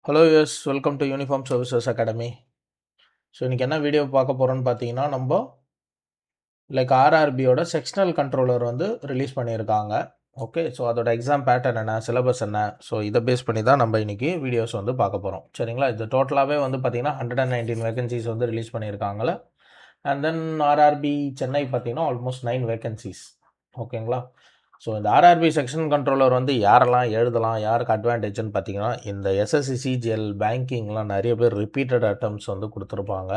Hello US welcome to uniform services academy. So இன்றைக்கி என்ன video பார்க்க போகிறோன்னு பார்த்தீங்கன்னா, நம்ம ஆர்ஆர்பியோட செக்ஷனல் கண்ட்ரோலர் வந்து ரிலீஸ் பண்ணியிருக்காங்க. ஓகே, ஸோ அதோட எக்ஸாம் பேட்டர்ன் என்ன, சிலபஸ் என்ன, ஸோ இதை பேஸ் பண்ணி தான் நம்ம இன்றைக்கி வீடியோஸ் வந்து பார்க்க போகிறோம். சரிங்களா, இது டோட்டலாகவே வந்து பார்த்திங்கன்னா 119 வேகன்சிஸ் வந்து ரிலீஸ் பண்ணியிருக்காங்கள. அண்ட் தென் ஆர்ஆர்பி சென்னை பார்த்திங்கன்னா ஆல்மோஸ்ட் 9 வேகன்சிஸ். ஓகேங்களா, ஸோ இந்த ஆர்ஆர்பி செக்ஷன் கண்ட்ரோலர் வந்து யாரெல்லாம் எழுதலாம், யாருக்கு அட்வான்டேஜ்னு பார்த்தீங்கன்னா, இந்த எஸ்எஸ்சி சிஜிஎல் பேங்கிங்லாம் நிறைய பேர் ரிப்பீட்டட் அட்டம்ஸ் வந்து கொடுத்துருப்பாங்க.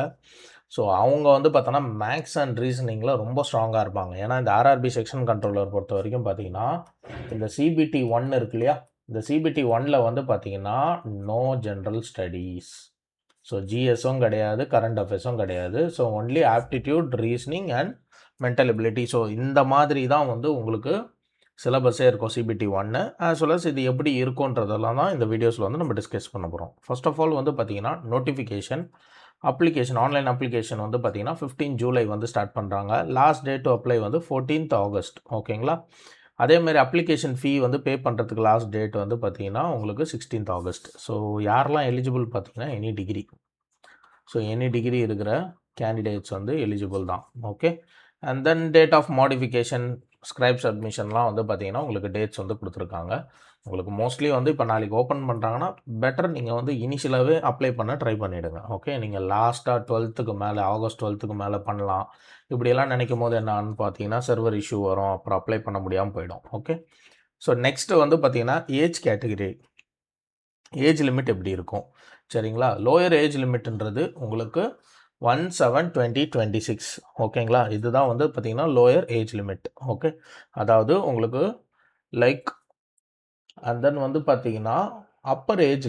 ஸோ அவங்க வந்து பார்த்தோன்னா மேக்ஸ் அண்ட் ரீசனிங்கில் ரொம்ப ஸ்ட்ராங்காக இருப்பாங்க. ஏன்னா இந்த ஆர்ஆர்பி செக்ஷன் கண்ட்ரோலர் பொறுத்த வரைக்கும் பார்த்தீங்கன்னா, இந்த சிபிடி 1 இருக்கு இல்லையா, இந்த சிபிடி 1ல் வந்து பார்த்தீங்கன்னா நோ ஜென்ரல் ஸ்டடீஸ். ஸோ ஜிஎஸும் கிடையாது, கரண்ட் அஃபேர்ஸும் கிடையாது. So only aptitude, reasoning and mental ability. So இந்த மாதிரி தான் வந்து உங்களுக்கு சிலபஸே இருக்கும் சிபிடி 1. ஆஸ் வெல் அஸ் இது எப்படி இருக்குன்றதெல்லாம் தான் இந்த வீடியோஸில் வந்து நம்ம டிஸ்கஸ் பண்ண போகிறோம். ஃபர்ஸ்ட் ஆஃப் ஆல் வந்து பார்த்தீங்கன்னா நோட்டிஃபிகேஷன் அப்ளிகேஷன், ஆன்லைன் அப்ளிகேஷன் வந்து பார்த்தீங்கன்னா 15 ஜூலை வந்து ஸ்டார்ட் பண்ணுறாங்க. லாஸ்ட் டேட் டு அப்ளை வந்து 14th ஆகஸ்ட். ஓகேங்களா, அதேமாதிரி அப்ளிகேஷன் ஃபீ வந்து பே பண்ணுறதுக்கு லாஸ்ட் டேட் வந்து பார்த்தீங்கன்னா உங்களுக்கு 16th ஆகஸ்ட். ஸோ யாரெல்லாம் எலிஜிபிள் பார்த்தீங்கன்னா any degree. So any degree இருக்கிற கேண்டிடேட்ஸ் வந்து எலிஜிபிள் தான். Okay, and then date of modification, scribe சப்மிஷன்லாம் வந்து பார்த்தீங்கன்னா உங்களுக்கு டேட்ஸ் வந்து கொடுத்துருக்காங்க. உங்களுக்கு மோஸ்ட்லி வந்து இப்போ நாளைக்கு ஓப்பன் பண்ணுறாங்கன்னா பெட்டர் நீங்கள் வந்து இனிஷியலாகவே அப்ளை பண்ண ட்ரை பண்ணிவிடுங்க. ஓகே, நீங்கள் லாஸ்ட்டாக 12th மேலே, ஆகஸ்ட் 12th மேலே பண்ணலாம் இப்படியெல்லாம் நினைக்கும் போது என்னான்னு பார்த்தீங்கன்னா சர்வர் இஷ்யூ வரும், அப்புறம் அப்ளை பண்ண முடியாமல் போயிடும். ஓகே, ஸோ நெக்ஸ்ட்டு வந்து பார்த்தீங்கன்னா ஏஜ் கேட்டகிரி, ஏஜ் லிமிட் எப்படி இருக்கும். சரிங்களா, லோயர் ஏஜ் லிமிட்ன்றது உங்களுக்கு 1/7/2026. ஓகேங்களா, இதுதான் வந்து பார்த்தீங்கன்னா லோயர் ஏஜ் லிமிட். ஓகே, அதாவது உங்களுக்கு அண்ட் தென் வந்து பார்த்தீங்கன்னா அப்பர் ஏஜ்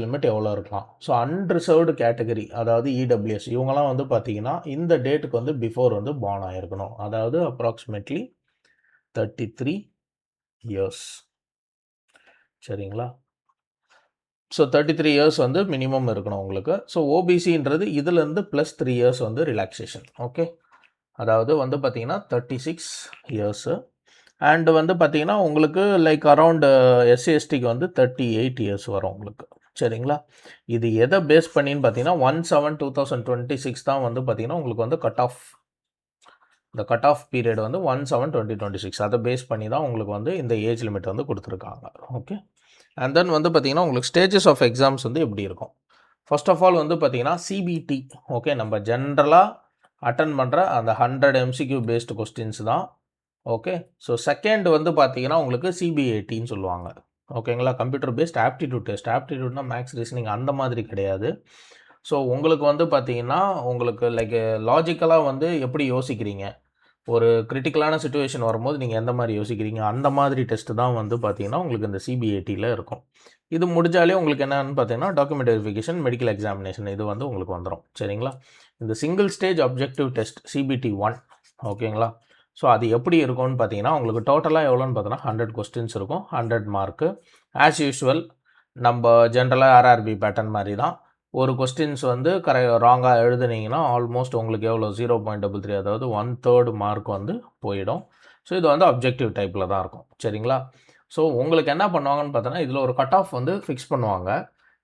லிமிட் எவ்வளோ இருக்கலாம். ஸோ அன்ரிசர்வ்டு கேட்டகரி, அதாவது இடபிள்யூஎஸ், இவங்கெல்லாம் வந்து பார்த்தீங்கன்னா இந்த டேட்டுக்கு வந்து பிஃபோர் வந்து பார்ன் ஆகிருக்கணும். அதாவது அப்ராக்சிமேட்லி 33 இயர்ஸ். சரிங்களா, ஸோ 33 இயர்ஸ் வந்து மினிமம் இருக்கணும் உங்களுக்கு. ஸோ ஓபிசின்றது இதுலேருந்து +3 இயர்ஸ் வந்து ரிலாக்ஸேஷன். ஓகே, அதாவது வந்து பார்த்தீங்கன்னா 36 இயர்ஸு. அண்டு வந்து பார்த்தீங்கன்னா உங்களுக்கு அரவுண்டு எஸ்சி/எஸ்டிக்கு வந்து 38 இயர்ஸ் வரும் உங்களுக்கு. சரிங்களா, இது எதை பேஸ் பண்ணின்னு பார்த்தீங்கன்னா 1/7/2026 தான் வந்து பார்த்தீங்கன்னா உங்களுக்கு வந்து கட் ஆஃப். இந்த கட் ஆஃப் பீரியட் வந்து 1/7/2026 அதை பேஸ் பண்ணி தான் உங்களுக்கு வந்து இந்த ஏஜ் லிமிட் வந்து கொடுத்துருக்காங்க. ஓகே, அண்ட் தென் வந்து பார்த்தீங்கன்னா உங்களுக்கு ஸ்டேஜஸ் ஆஃப் எக்ஸாம்ஸ் வந்து எப்படி இருக்கும். ஃபர்ஸ்ட் ஆஃப் ஆல் வந்து பார்த்தீங்கன்னா சிபிடி. ஓகே, நம்ம ஜென்ரலாக அட்டன் பண்ணுற அந்த 100 MCQ பேஸ்டு கொஸ்டின்ஸ் தான். ஓகே, ஸோ செகண்ட் வந்து பார்த்தீங்கன்னா உங்களுக்கு சிபிஏடின்னு சொல்லுவாங்க. ஓகேங்களா, கம்ப்யூட்டர் பேஸ்ட் ஆப்டிடியூட் டெஸ்ட். ஆப்டிடியூட்னா மேக்ஸ், ரீசனிங் அந்த மாதிரி கிடையாது. ஸோ உங்களுக்கு வந்து பார்த்தீங்கன்னா உங்களுக்கு லாஜிக்கலாக வந்து எப்படி யோசிக்கிறீங்க, ஒரு கிரிட்டிக்கலான சுச்சுவேஷன் வரும்போது நீங்கள் எந்த மாதிரி யோசிக்கிறீங்க, அந்த மாதிரி டெஸ்ட்டு தான் வந்து பார்த்தீங்கன்னா உங்களுக்கு இந்த சிபிஏடியில் இருக்கும். இது முடிஞ்சாலே உங்களுக்கு என்னன்னு பார்த்தீங்கன்னா டாக்குமெண்ட் வெரிஃபிகேஷன், மெடிக்கல் எக்ஸாமினேஷன் இது வந்து உங்களுக்கு வந்துடும். சரிங்களா, இந்த single stage objective test CBT 1. ஓகேங்களா, ஸோ அது எப்படி இருக்கும்னு பார்த்தீங்கன்னா உங்களுக்கு டோட்டலாக எவ்வளோன்னு பார்த்தீங்கன்னா 100 கொஸ்டின்ஸ் இருக்கும், 100 மார்க்கு. ஆஸ் யூஷுவல் நம்ம ஜென்ரலாக ஆர்ஆர்பி பேட்டர்ன் மாதிரி தான். ஒரு கொஸ்டின்ஸ் வந்து ராங்காக எழுதுனீங்கன்னா ஆல்மோஸ்ட் உங்களுக்கு எவ்வளோ 0.33, அதாவது 1/3 மார்க் வந்து போயிடும். ஸோ இது வந்து அப்ஜெக்டிவ் டைப்பில் தான் இருக்கும். சரிங்களா, ஸோ உங்களுக்கு என்ன பண்ணுவாங்கன்னு பார்த்தோன்னா இதில் ஒரு கட் ஆஃப் வந்து ஃபிக்ஸ் பண்ணுவாங்க.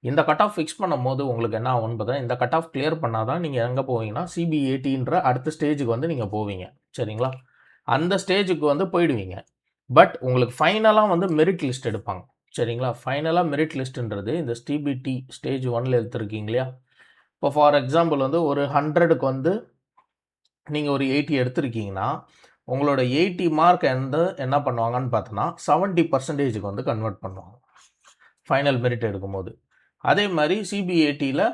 இந்த கட் ஆஃப் ஃபிக்ஸ் பண்ணும் போது உங்களுக்கு என்ன ஆகும்னு பார்த்தா இந்த கட் ஆஃப் கிளியர் பண்ணால் தான் நீங்கள் எங்கே போவீங்கன்னா சிபிஏடின்ற அடுத்த ஸ்டேஜுக்கு வந்து நீங்கள் போவீங்க. சரிங்களா, அந்த ஸ்டேஜுக்கு வந்து போயிடுவீங்க. பட் உங்களுக்கு ஃபைனலாக வந்து மெரிட் லிஸ்ட் எடுப்பாங்க. சரிங்களா, ஃபைனலாக மெரிட் லிஸ்ட்டுன்றது இந்த சிபிடி ஸ்டேஜ் 1ல் எடுத்துருக்கீங்க இல்லையா. இப்போ ஃபார் எக்ஸாம்பிள் வந்து ஒரு 100க்கு வந்து நீங்கள் ஒரு 80 எடுத்திருக்கீங்கன்னா உங்களோட 80 மார்க் என்ன பண்ணுவாங்கன்னு பார்த்தோன்னா 70% வந்து கன்வெர்ட் பண்ணுவாங்க ஃபைனல் மெரிட் எடுக்கும்போது. அதே மாதிரி சிபிஏடியில்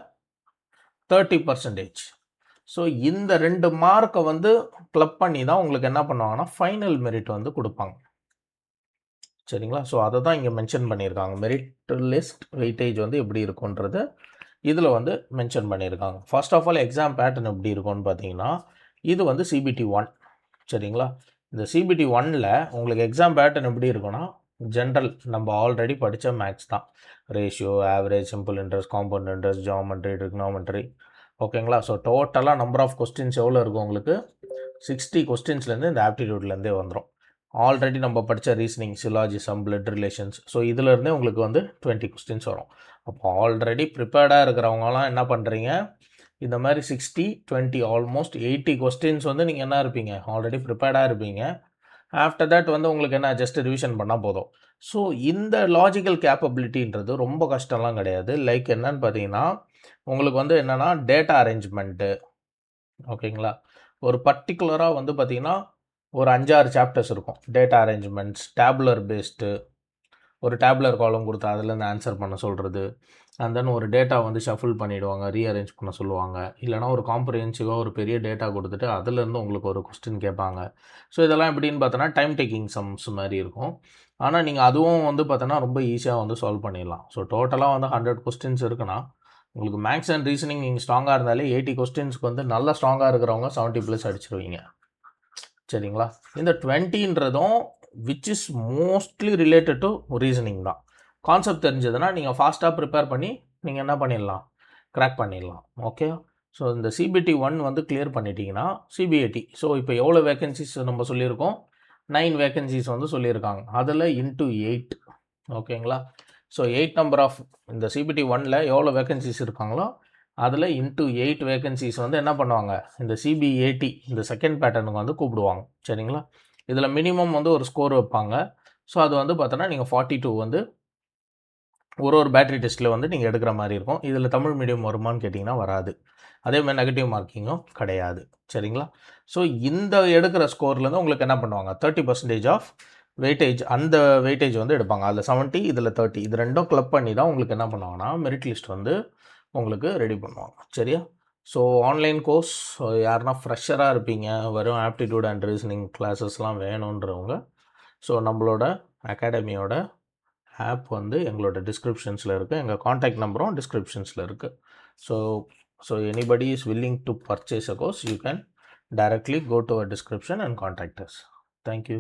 30%. ஸோ இந்த 2 மார்க்கை வந்து கிளப் பண்ணி தான் உங்களுக்கு என்ன பண்ணுவாங்கன்னா ஃபைனல் மெரிட் வந்து கொடுப்பாங்க. சரிங்களா, ஸோ அதை தான் இங்கே மென்ஷன் பண்ணியிருக்காங்க. மெரிட் லிஸ்ட் வெயிட்டேஜ் வந்து எப்படி இருக்குன்றது இதில் வந்து மென்ஷன் பண்ணியிருக்காங்க. First of all exam pattern எப்படி இருக்கும்னு பார்த்தீங்கன்னா இது வந்து சிபிடி 1. சரிங்களா, இந்த சிபிடி 1ல் உங்களுக்கு எக்ஸாம் பேட்டர்ன் எப்படி இருக்குன்னா ஜென்ரல் நம்ம ஆல்ரெடி படித்த மேக்ஸ் தான். Ratio, average, simple interest, compound interest, geometry, trigonometry. ஓகேங்களா, ஸோ டோட்டலாக நம்பர் ஆஃப் கொஸ்டின்ஸ் எவ்வளோ இருக்கும் உங்களுக்கு 60 கொஸ்டின்ஸ்லேருந்து இந்த ஆப்டிடியூட்லேருந்தே வந்துடும். ஆல்ரெடி நம்ம படித்த reasoning, syllogism, blood relations, so இதிலேருந்தே உங்களுக்கு வந்து 20 கொஸ்டின்ஸ் வரும். அப்போ ஆல்ரெடி ப்ரிப்பேர்டாக இருக்கிறவங்கலாம் என்ன பண்ணுறீங்க, இந்த மாதிரி 60, 20 ஆல்மோஸ்ட் 80 கொஸ்டின்ஸ் வந்து நீங்கள் என்ன இருப்பீங்க, ஆல்ரெடி ப்ரிப்பேர்டாக இருப்பீங்க. ஆஃப்டர் தட் வந்து உங்களுக்கு என்ன ஜஸ்ட் ரிவிஷன் பண்ணால் போதும். ஸோ இந்த லாஜிக்கல் கேப்பபிலிட்டின்றது ரொம்ப கஷ்டம்லாம் கிடையாது. லைக் என்னன்னு பார்த்தீங்கன்னா, உங்களுக்கு வந்து என்னென்னா டேட்டா அரேஞ்ச்மெண்ட்டு, ஓகேங்களா, ஒரு பர்டிகுலராக வந்து பார்த்தீங்கன்னா ஒரு 5-6 சாப்டர்ஸ் இருக்கும். டேட்டா அரேஞ்ச்மெண்ட்ஸ், டேபுலர் பேஸ்டு, ஒரு டேபுலர் காலம் கொடுத்து அதுலேருந்து ஆன்சர் பண்ண சொல்கிறது, அண்ட் தென் ஒரு டேட்டா வந்து ஷஃபிள் பண்ணிவிடுவாங்க, ரீஅரேஞ்ச் பண்ண சொல்லுவாங்க. இல்லைனா ஒரு காம்ப்ரிஹென்சிவாக ஒரு பெரிய டேட்டா கொடுத்துட்டு அதுலேருந்து உங்களுக்கு ஒரு கொஸ்டின் கேட்பாங்க. ஸோ இதெல்லாம் எப்படின்னு பார்த்தோன்னா டைம் டேக்கிங் சம்ஸ் மாதிரி இருக்கும். ஆனால் நீங்கள் அதுவும் வந்து பார்த்தோன்னா ரொம்ப ஈஸியாக வந்து சால்வ் பண்ணிடலாம். ஸோ டோட்டலாக வந்து 100 கொஸ்டின்ஸ் இருக்குன்னா உங்களுக்கு மேக்ஸ் அண்ட் ரீசனிங் நீங்கள் ஸ்ட்ராங்காக இருந்தாலே 80 கொஸ்டின்ஸ்க்கு வந்து நல்லா ஸ்ட்ராங்காக இருக்கிறவங்க 70+ அடிச்சிருவீங்க. சரிங்களா. இந்த 20ன்றதும் which is mostly related to reasoning தான். கான்செப்ட் தெரிஞ்சதுன்னா நீங்கள் ஃபாஸ்ட்டாக ப்ரிப்பேர் பண்ணி நீங்கள் என்ன பண்ணிடலாம், கிராக் பண்ணிடலாம். ஓகே. ஸோ இந்த CBT 1 வந்து கிளியர் பண்ணிட்டீங்கன்னா CBAT, ஸோ இப்போ எவ்வளோ வேகன்சிஸ் நம்ம சொல்லியிருக்கோம், 9 வேகன்சிஸ் வந்து சொல்லியிருக்காங்க. அதில் இன்ட்டு 8, ஓகேங்களா. ஸோ 8 நம்பர் ஆஃப் இந்த CBT 1ல் எவ்வளோ வேகன்சிஸ் இருக்காங்களோ அதில் இன்ட்டு 8 வேகன்சிஸ் வந்து என்ன பண்ணுவாங்க, இந்த CBAT இந்த செகண்ட் பேட்டர்னுக்கு வந்து கூப்பிடுவாங்க. சரிங்களா. இதில் மினிமம் வந்து ஒரு ஸ்கோர் வைப்பாங்க. ஸோ அது வந்து பார்த்தோன்னா நீங்கள் 42 வந்து ஒரு பேட்டரி டெஸ்ட்டில் வந்து நீங்கள் எடுக்கிற மாதிரி இருக்கும். இதில் தமிழ் மீடியம் வருமானு கேட்டிங்கன்னா வராது. அதேமாதிரி நெகட்டிவ் மார்க்கிங்கும் கிடையாது. சரிங்களா. ஸோ இந்த எடுக்கிற ஸ்கோர்லேருந்து உங்களுக்கு என்ன பண்ணுவாங்க, 30% ஆஃப் வெயிட்டேஜ், அந்த வெயிட்டேஜ் வந்து எடுப்பாங்க. அதில் 70, இதில் 30, இது ரெண்டும் கிளப் பண்ணி தான் உங்களுக்கு என்ன பண்ணுவாங்கன்னா மெரிட் லிஸ்ட் வந்து உங்களுக்கு ரெடி பண்ணுவாங்க. சரியா. ஸோ ஆன்லைன் கோர்ஸ் யாருன்னா ஃப்ரெஷராக இருப்பீங்க, வெறும் ஆப்டிடியூட் அண்ட் ரீசனிங் கிளாஸஸ்லாம் வேணுன்றவங்க, ஸோ நம்மளோட அகாடமியோட ஆப் வந்து எங்களோட டிஸ்கிரிப்ஷன்ஸில் இருக்குது. எங்கள் காண்டாக்ட் நம்பரும் டிஸ்கிரிப்ஷன்ஸில் இருக்குது. So anybody is willing to purchase a course, you can directly go to our description and contact us. Thank you.